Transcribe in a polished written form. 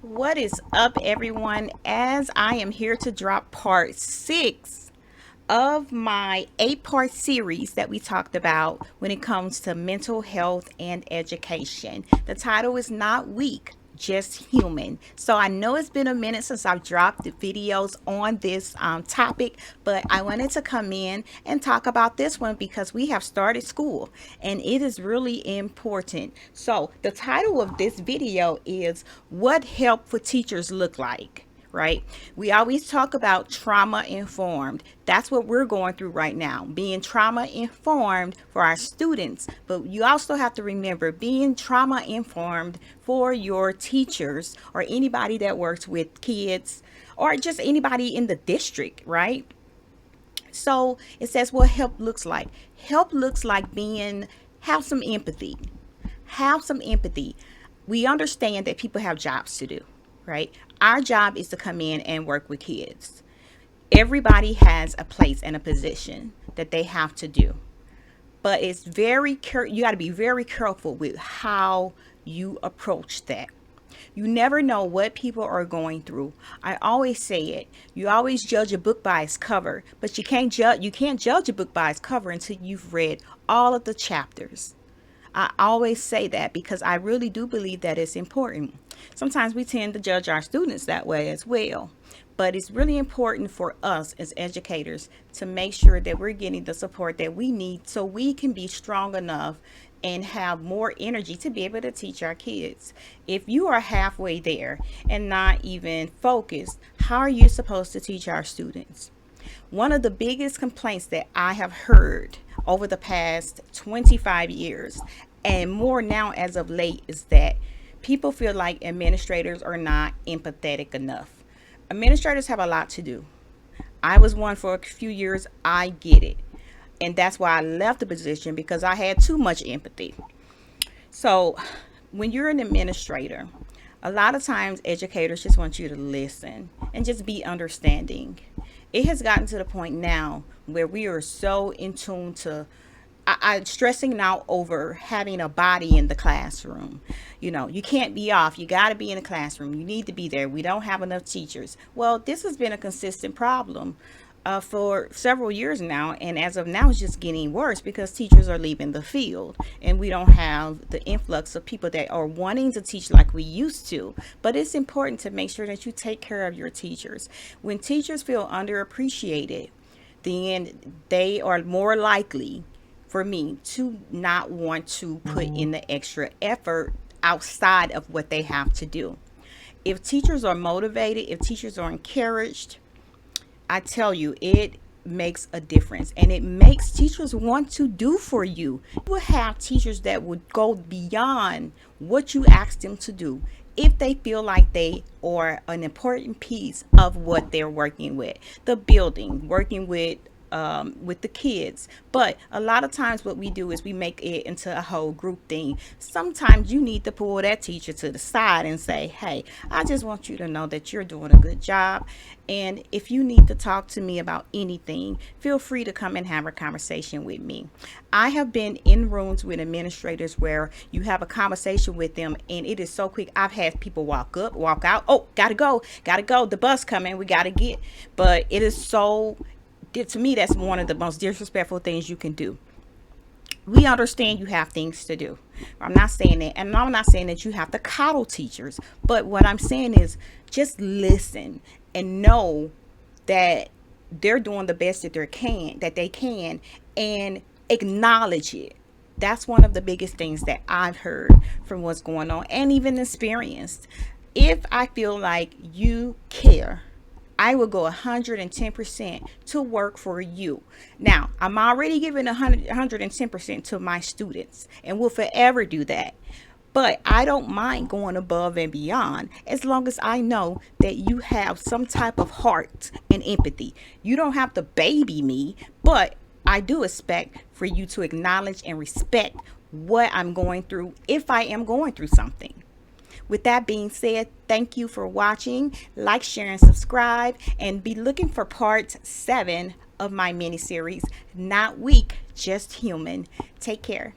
What is up, everyone? As I am here to drop part 6 of my 8-part series that we talked about when it comes to mental health and education. The title is Not Weak, Just Human. So I know it's been a minute since I've dropped the videos on this topic, but I wanted to come in and talk about this one because we have started school and it is really important. So the title of this video is What Help for Teachers Look Like. Right? We always talk about trauma informed. That's what we're going through right now, being trauma informed for our students. But you also have to remember being trauma informed for your teachers or anybody that works with kids or just anybody in the district, right? So it says what help looks like. Help looks like have some empathy. Have some empathy. We understand that people have jobs to do, right? Our job is to come in and work with kids. Everybody has a place and a position that they have to do. But you got to be very careful with how you approach that. You never know what people are going through. I always say it. You always judge a book by its cover, but you can't judge a book by its cover until you've read all of the chapters. I always say that because I really do believe that it's important. Sometimes we tend to judge our students that way as well. But it's really important for us as educators to make sure that we're getting the support that we need so we can be strong enough and have more energy to be able to teach our kids. If you are halfway there and not even focused, how are you supposed to teach our students? One of the biggest complaints that I have heard over the past 25 years and more now as of late is that people feel like administrators are not empathetic enough. Administrators have a lot to do. I was one for a few years. I get it. And that's why I left the position because I had too much empathy. So when you're an administrator, a lot of times educators just want you to listen and just be understanding. It has gotten to the point now where we are so in tune to I'm stressing now over having a body in the classroom. You can't be off. You got to be in the classroom. You need to be there. We don't have enough teachers. Well, this has been a consistent problem for several years now. And as of now, it's just getting worse because teachers are leaving the field and we don't have the influx of people that are wanting to teach like we used to. But it's important to make sure that you take care of your teachers. When teachers feel underappreciated, then they are more likely for me to not want to put in the extra effort outside of what they have to do. If teachers are motivated, if teachers are encouraged, I tell you, it makes a difference and it makes teachers want to do for you. You will have teachers that would go beyond what you asked them to do if they feel like they are an important piece of what they're working with, the building, working with the kids. But a lot of times what we do is we make it into a whole group thing. Sometimes you need to pull that teacher to the side and say, hey, I just want you to know that you're doing a good job. And if you need to talk to me about anything, feel free to come and have a conversation with me. I have been in rooms with administrators where you have a conversation with them and it is so quick. I've had people walk up, walk out. Oh, gotta go. The bus coming. We gotta get. But it is so, to me, that's one of the most disrespectful things you can do. We understand you have things to do. I'm not saying that, and I'm not saying that you have to coddle teachers, but what I'm saying is just listen and know that they're doing the best that they can, and acknowledge it. That's one of the biggest things that I've heard from what's going on and even experienced. If I feel like you care, I will go 110% to work for you. Now, I'm already giving 110% to my students and will forever do that. But I don't mind going above and beyond as long as I know that you have some type of heart and empathy. You don't have to baby me, but I do expect for you to acknowledge and respect what I'm going through if I am going through something. With that being said, thank you for watching. Like, share, and subscribe. And be looking for part 7 of my mini series, Not Weak, Just Human. Take care.